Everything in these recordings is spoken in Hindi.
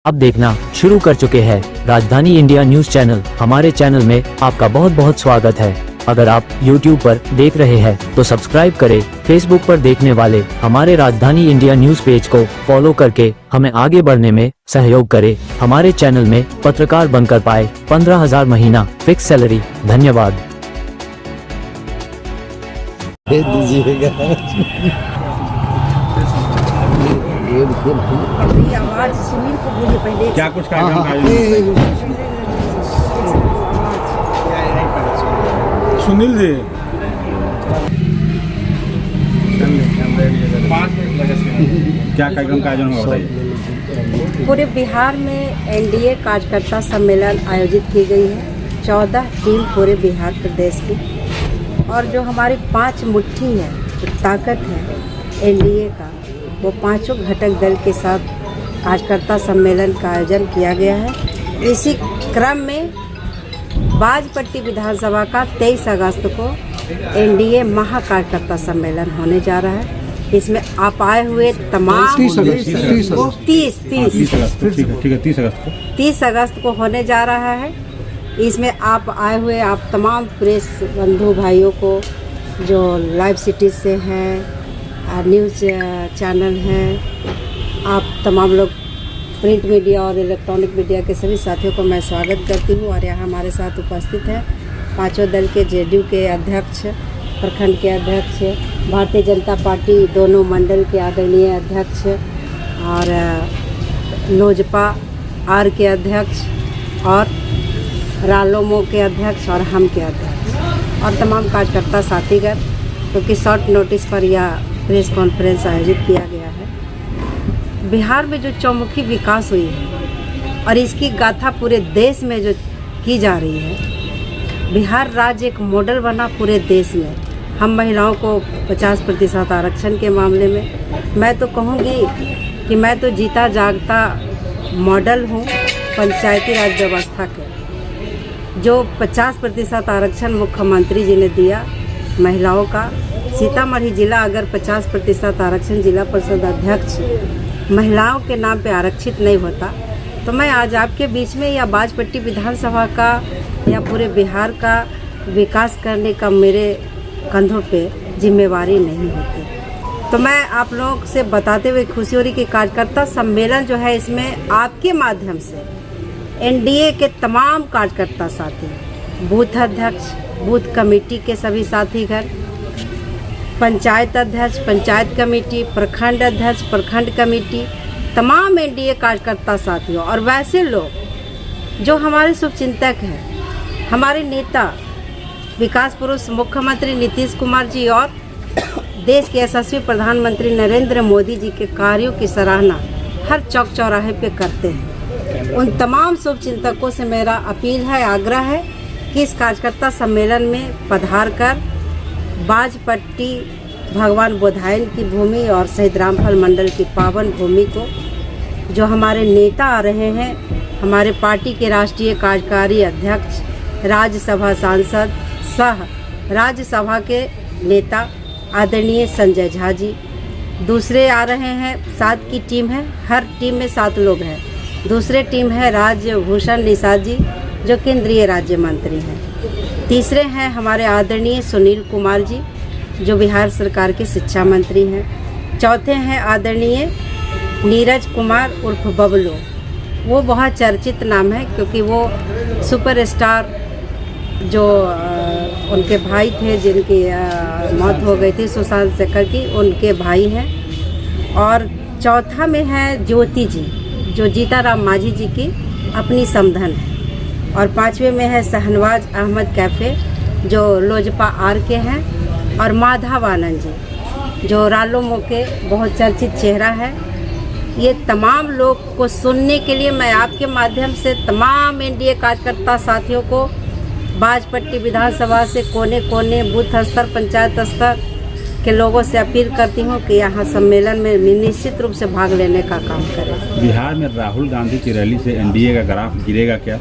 अब देखना शुरू कर चुके हैं राजधानी इंडिया न्यूज चैनल। हमारे चैनल में आपका बहुत बहुत स्वागत है। अगर आप YouTube पर देख रहे हैं तो सब्सक्राइब करें। Facebook पर देखने वाले हमारे राजधानी इंडिया न्यूज पेज को फॉलो करके हमें आगे बढ़ने में सहयोग करें। हमारे चैनल में पत्रकार बनकर पाए 15,000 महीना फिक्स सैलरी। धन्यवाद। आवाज सुनील को बोलिए पहले। क्या कुछ कार्यक्रम सुनील जी 5 मिनट लगे। क्या कार्यक्रम का आयोजन हुआ बताइए। पूरे बिहार में एनडीए कार्यकर्ता सम्मेलन आयोजित की गई है। 14 टीम पूरे बिहार प्रदेश की, और जो हमारी 5 मुट्ठी है, जो ताकत है एनडीए का, वो 5 घटक दल के साथ कार्यकर्ता सम्मेलन का आयोजन किया गया है। इसी क्रम में बाजपट्टी विधानसभा का 23 अगस्त को एनडीए महाकार्यकर्ता सम्मेलन होने जा रहा है। इसमें आप आए हुए तमाम 30 अगस्त को होने जा रहा है। इसमें आप आए हुए आप तमाम प्रेस बंधु भाइयों को, जो लाइव सिटी से हैं, न्यूज़ चैनल हैं, आप तमाम लोग प्रिंट मीडिया और इलेक्ट्रॉनिक मीडिया के सभी साथियों को मैं स्वागत करती हूँ। और यहाँ हमारे साथ उपस्थित हैं 5 दल के जेडीयू के अध्यक्ष, प्रखंड के अध्यक्ष, भारतीय जनता पार्टी दोनों मंडल के आदरणीय अध्यक्ष, और लोजपा आर के अध्यक्ष, और रालोमो के अध्यक्ष, और हम के अध्यक्ष, और तमाम कार्यकर्ता साथीगण, क्योंकि शॉर्ट नोटिस पर यह प्रेस कॉन्फ्रेंस आयोजित किया गया है। बिहार में जो चौमुखी विकास हुई है और इसकी गाथा पूरे देश में जो की जा रही है, बिहार राज्य एक मॉडल बना पूरे देश में। हम महिलाओं को 50% आरक्षण के मामले में, मैं तो कहूँगी कि मैं तो जीता जागता मॉडल हूँ पंचायती राज व्यवस्था के। जो 50% आरक्षण मुख्यमंत्री जी ने दिया महिलाओं का, सीतामढ़ी जिला अगर 50% आरक्षण जिला परिषद अध्यक्ष महिलाओं के नाम पे आरक्षित नहीं होता, तो मैं आज आपके बीच में या बाजपट्टी विधानसभा का या पूरे बिहार का विकास करने का मेरे कंधों पे जिम्मेवारी नहीं होती। तो मैं आप लोगों से बताते हुए खुशी हो रही कि कार्यकर्ता सम्मेलन जो है, इसमें आपके माध्यम से एनडीए के तमाम कार्यकर्ता साथी, बूथ अध्यक्ष, बूथ कमेटी के सभी साथीगण, पंचायत अध्यक्ष, पंचायत कमेटी, प्रखंड अध्यक्ष, प्रखंड कमेटी, तमाम एनडीए कार्यकर्ता साथियों, और वैसे लोग जो हमारे शुभचिंतक हैं, हमारे नेता विकास पुरुष मुख्यमंत्री नीतीश कुमार जी और देश के यशस्वी प्रधानमंत्री नरेंद्र मोदी जी के कार्यों की सराहना हर चौक चौराहे पे करते हैं। उन तमाम शुभचिंतकों से मेरा अपील है, आग्रह है कि इस कार्यकर्ता सम्मेलन में पधार कर बाजपट्टी भगवान बोधायन की भूमि और शहीद रामफल मंडल की पावन भूमि को, जो हमारे नेता आ रहे हैं, हमारे पार्टी के राष्ट्रीय कार्यकारी अध्यक्ष, राज्यसभा सांसद सह राज्यसभा के नेता आदरणीय संजय झा जी, दूसरे आ रहे हैं, 7 की टीम है, हर टीम में 7 लोग हैं। दूसरे टीम है राज्यभूषण निषाद जी, जो केंद्रीय राज्य मंत्री हैं। तीसरे हैं हमारे आदरणीय सुनील कुमार जी, जो बिहार सरकार के शिक्षा मंत्री हैं। चौथे हैं आदरणीय नीरज कुमार उर्फ बबलू, वो बहुत चर्चित नाम है क्योंकि वो सुपरस्टार जो उनके भाई थे जिनकी मौत हो गई थी सुशांत शेखर की, उनके भाई हैं। और चौथा में है ज्योति जी, जो जीताराम मांझी जी की अपनी समधन है। और 5वें में है शहनवाज अहमद कैफ़े, जो लोजपा आर के हैं। और माधव आनंद जी, जो रालोमो के बहुत चर्चित चेहरा है। ये तमाम लोग को सुनने के लिए मैं आपके माध्यम से तमाम एनडीए कार्यकर्ता साथियों को बाजपट्टी विधानसभा से कोने कोने, बूथ स्तर, पंचायत स्तर के लोगों से अपील करती हूँ कि यहाँ सम्मेलन में निश्चित रूप से भाग लेने का काम करें। बिहार में राहुल गांधी की रैली से एनडीए का ग्राफ गिरेगा क्या?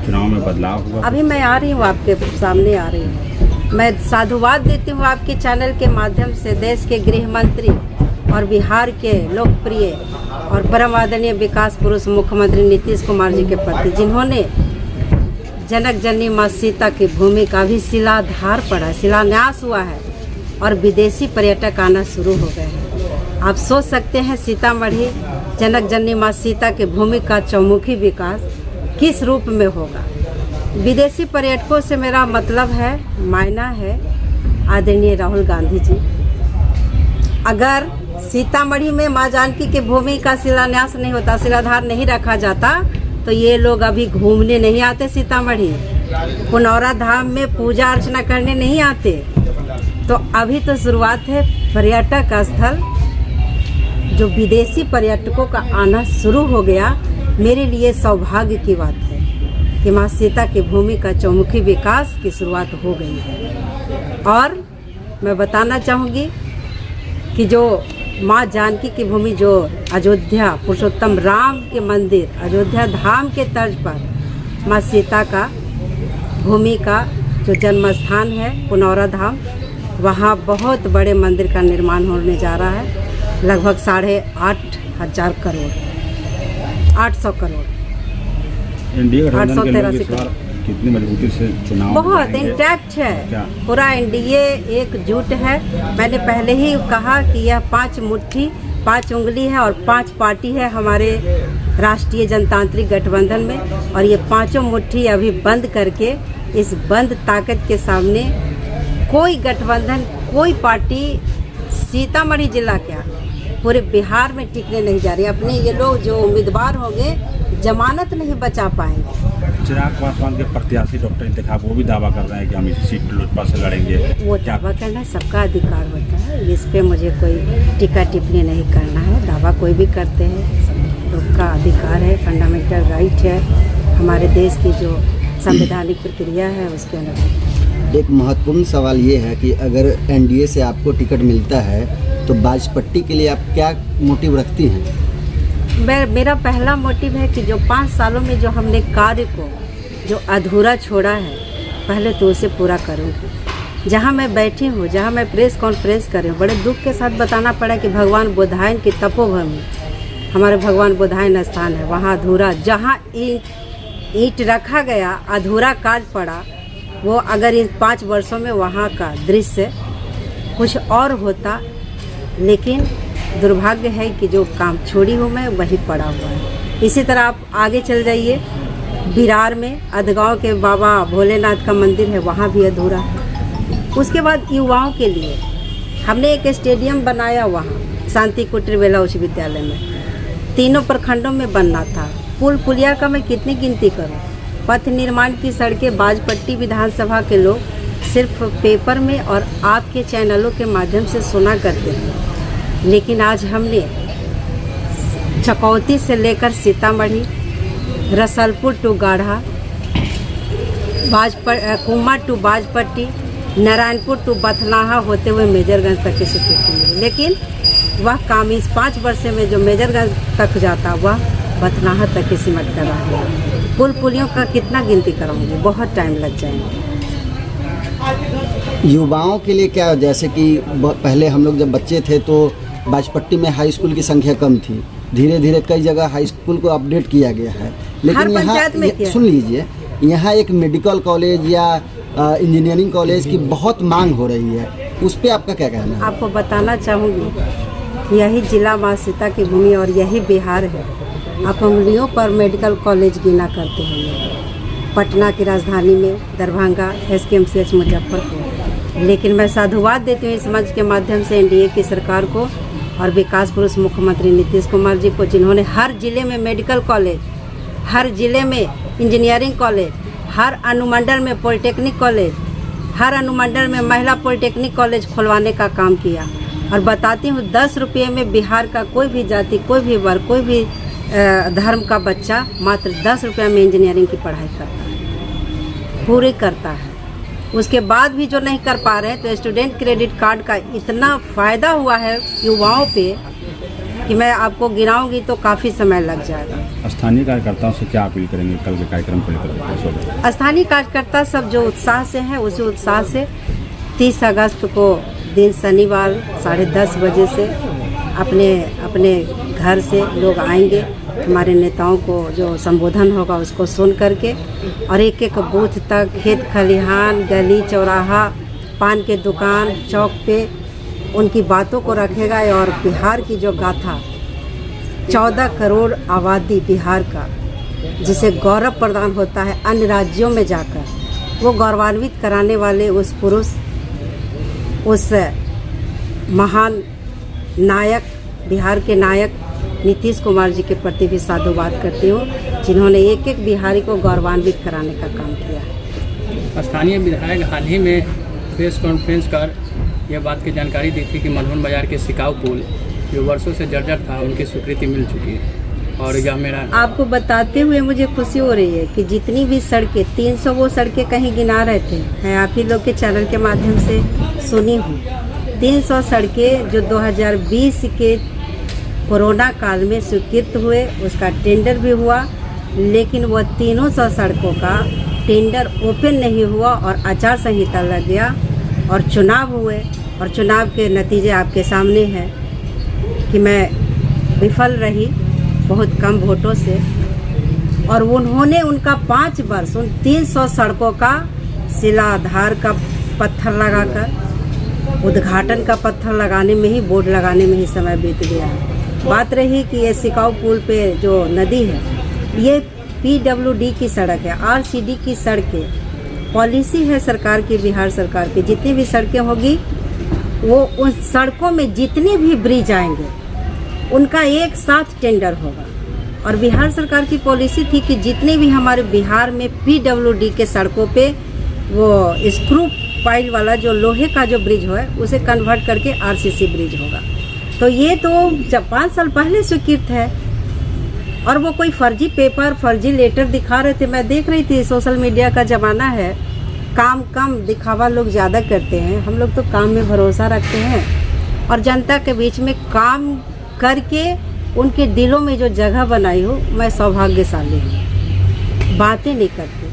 चुनाव में बदलाव हुआ? अभी मैं आ रही हूँ, आपके सामने आ रही हूँ। मैं साधुवाद देती हूँ आपके चैनल के माध्यम से देश के गृह मंत्री और बिहार के लोकप्रिय और परम आदरणीय विकास पुरुष मुख्यमंत्री नीतीश कुमार जी के प्रति, जिन्होंने जनक जननी माँ सीता की भूमि का भी शिलाधार पड़ा, शिलान्यास हुआ है और विदेशी पर्यटक आना शुरू हो गए हैं। आप सोच सकते हैं सीतामढ़ी जनक जननी माँ सीता की भूमि का चौमुखी विकास किस रूप में होगा। विदेशी पर्यटकों से मेरा मतलब है, मायना है आदरणीय राहुल गांधी जी। अगर सीतामढ़ी में माँ जानकी की भूमि का शिलान्यास नहीं होता, शिलाधार नहीं रखा जाता, तो ये लोग अभी घूमने नहीं आते सीतामढ़ी, पुनौरा धाम में पूजा अर्चना करने नहीं आते। तो अभी तो शुरुआत है, पर्यटक स्थल जो विदेशी पर्यटकों का आना शुरू हो गया। मेरे लिए सौभाग्य की बात है कि माँ सीता की भूमि का चौमुखी विकास की शुरुआत हो गई है। और मैं बताना चाहूँगी कि जो माँ जानकी की भूमि, जो अयोध्या पुरुषोत्तम राम के मंदिर अयोध्या धाम के तर्ज पर माँ सीता का भूमि का जो जन्म स्थान है पुनौरा धाम, वहाँ बहुत बड़े मंदिर का निर्माण होने जा रहा है। लगभग 8,500 करोड़, 800 करोड़, एनडीए गठबंधन के लोग इस बार कितनी मजबूती से चुनाव बहुत लड़ेंगे? इंटैक्ट है क्या? पूरा एनडीए एकजुट है। मैंने पहले ही कहा कि यह 5 मुट्ठी 5 उंगली है और 5 पार्टी है हमारे राष्ट्रीय जनतांत्रिक गठबंधन में, और ये पांचों मुट्ठी अभी बंद करके इस बंद ताकत के सामने कोई गठबंधन, कोई पार्टी सीतामढ़ी जिला क्या पूरे बिहार में टिकने नहीं जा रही। अपने ये लोग जो उम्मीदवार होंगे जमानत नहीं बचा पाएंगे। चिराग पासवान के प्रत्याशी डॉक्टर इंतखाब वो भी दावा कर रहे हैं कि हम इस सीट लोजपा से लड़ेंगे। वो दावा करना सबका अधिकार होता है, इस पे मुझे कोई टीका टिप्पणी नहीं करना है। दावा कोई भी करते हैं, सब लोग का अधिकार है, फंडामेंटल राइट है हमारे देश की जो संवैधानिक प्रक्रिया है उसके अनुसार। एक महत्वपूर्ण सवाल ये है कि अगर एनडीए से आपको टिकट मिलता है तो बाजपट्टी के लिए आप क्या मोटिव रखती हैं? मेरा पहला मोटिव है कि जो 5 सालों में जो हमने कार्य को जो अधूरा छोड़ा है, पहले तो उसे पूरा करूँगी। जहाँ मैं बैठी हूँ, जहाँ मैं प्रेस कॉन्फ्रेंस कर रही हूँ, बड़े दुख के साथ बताना पड़ा कि भगवान बुधायन की तपोभूमि, हमारे भगवान बुधायन स्थान है, वहाँ अधूरा, जहाँ ईंट रखा गया अधूरा कार्य पड़ा, वो अगर इन 5 वर्षों में वहाँ का दृश्य कुछ और होता, लेकिन दुर्भाग्य है कि जो काम छोड़ी हूँ मैं वही पड़ा हुआ है। इसी तरह आप आगे चल जाइए, बिरार में अधगांव के बाबा भोलेनाथ का मंदिर है, वहाँ भी अधूरा है। उसके बाद युवाओं के लिए हमने एक स्टेडियम बनाया वहाँ शांति कुटीर बेला उच्च विद्यालय में, 3 प्रखंडों में बनना था। पुल पुलिया का मैं कितनी गिनती करूँ, पथ निर्माण की सड़कें बाजपट्टी विधानसभा के लोग सिर्फ पेपर में और आपके चैनलों के माध्यम से सुना करते हैं, लेकिन आज हमने चकौती से लेकर सीतामढ़ी, रसलपुर टू गाढ़ा, कुमा टू बाजपट्टी, नारायणपुर टू बथनाहा होते हुए मेजरगंज तक की स्वीकृति मिली। लेकिन वह काम इस 5 वर्ष में जो मेजरगंज तक जाता वह बथनाहा तक ही सिमट कर रहा है। पुल पुलियों का कितना गिनती कराऊंगी, बहुत टाइम लग जाएगा। युवाओं के लिए क्या, जैसे कि पहले हम लोग जब बच्चे थे तो बाजपट्टी में हाई स्कूल की संख्या कम थी, धीरे धीरे कई जगह हाई स्कूल को अपडेट किया गया है, लेकिन यहाँ सुन लीजिए, यहाँ एक मेडिकल कॉलेज या इंजीनियरिंग कॉलेज की बहुत मांग हो रही है, उस पर आपका क्या कहना है? आपको बताना चाहूँगी, यही जिला माँ सीता की भूमि और यही बिहार है। आप उंगलियों पर मेडिकल कॉलेज गिना करते हैं, पटना की राजधानी में, दरभंगा, SKMCH मुजफ्फरपुर। लेकिन मैं साधुवाद देती हूँ इस मंच के माध्यम से एनडीए की सरकार को और विकास पुरुष मुख्यमंत्री नीतीश कुमार जी को, जिन्होंने हर जिले में मेडिकल कॉलेज, हर जिले में इंजीनियरिंग कॉलेज, हर अनुमंडल में पॉलिटेक्निक कॉलेज, हर अनुमंडल में महिला पॉलिटेक्निक कॉलेज खुलवाने का काम किया। और बताती हूँ 10 रुपये में बिहार का कोई भी जाति, कोई भी वर्ग, कोई भी धर्म का बच्चा मात्र 10 रुपये में इंजीनियरिंग की पढ़ाई करता है, पूरी करता है। उसके बाद भी जो नहीं कर पा रहे हैं, तो स्टूडेंट क्रेडिट कार्ड का इतना फ़ायदा हुआ है युवाओं पे कि मैं आपको गिनाऊंगी तो काफ़ी समय लग जाएगा। स्थानीय कार्यकर्ताओं से क्या अपील करेंगे कल के कार्यक्रम को लेकर? स्थानीय कार्यकर्ता सब जो उत्साह से हैं, उसी उत्साह से 30 अगस्त को दिन शनिवार 10:30 बजे से अपने अपने घर से लोग आएंगे, हमारे नेताओं को जो संबोधन होगा उसको सुन करके, और एक एक बूथ तक, खेत खलिहान, गली चौराहा, पान के दुकान, चौक पे उनकी बातों को रखेगा। और बिहार की जो गाथा, 14 करोड़ आबादी बिहार का, जिसे गौरव प्रदान होता है अन्य राज्यों में जाकर, वो गौरवान्वित कराने वाले उस पुरुष, उस महान नायक, बिहार के नायक नीतीश कुमार जी के प्रति भी साधुवाद करती हूँ, जिन्होंने एक एक बिहारी को गौरवान्वित कराने का काम किया है। स्थानीय विधायक हाल ही में प्रेस कॉन्फ्रेंस कर यह बात की जानकारी दी थी कि मधुबन बाजार के सिकाऊ पुल जो वर्षों से जर्जर था, उनकी स्वीकृति मिल चुकी है। और यह मेरा आपको बताते हुए मुझे खुशी हो रही है कि जितनी भी सड़कें, 300 वो सड़कें कहीं गिना रहे थे, मैं आप ही लोग के चैनल के माध्यम से सुनी हूँ। 300 सड़कें जो 2020 के कोरोना काल में स्वीकृत हुए, उसका टेंडर भी हुआ, लेकिन वह 300 सड़कों का टेंडर ओपन नहीं हुआ और आचार संहिता लग गया और चुनाव हुए। और चुनाव के नतीजे आपके सामने हैं कि मैं विफल रही बहुत कम वोटों से, और उन्होंने उनका 5 वर्ष उन 300 सड़कों का शिलाधार का पत्थर लगाकर, उद्घाटन का पत्थर लगाने में ही, बोर्ड लगाने में ही समय बीत गया है। बात रही कि ये सिकाऊ पुल पे जो नदी है, ये PWD की सड़क है, RCD की सड़कें, पॉलिसी है सरकार की, बिहार सरकार की, जितनी भी सड़कें होगी वो उन सड़कों में जितने भी ब्रिज आएंगे उनका एक साथ टेंडर होगा। और बिहार सरकार की पॉलिसी थी कि जितने भी हमारे बिहार में PWD के सड़कों पे वो स्क्रू पाइल वाला जो लोहे का जो ब्रिज है उसे कन्वर्ट करके RCC ब्रिज होगा। तो ये तो जब 5 साल पहले स्वीकृत है, और वो कोई फर्जी पेपर, फर्जी लेटर दिखा रहे थे। मैं देख रही थी, सोशल मीडिया का ज़माना है, काम कम दिखावा लोग ज़्यादा करते हैं। हम लोग तो काम में भरोसा रखते हैं और जनता के बीच में काम करके उनके दिलों में जो जगह बनाई हो, मैं सौभाग्यशाली हूँ। बातें नहीं करती।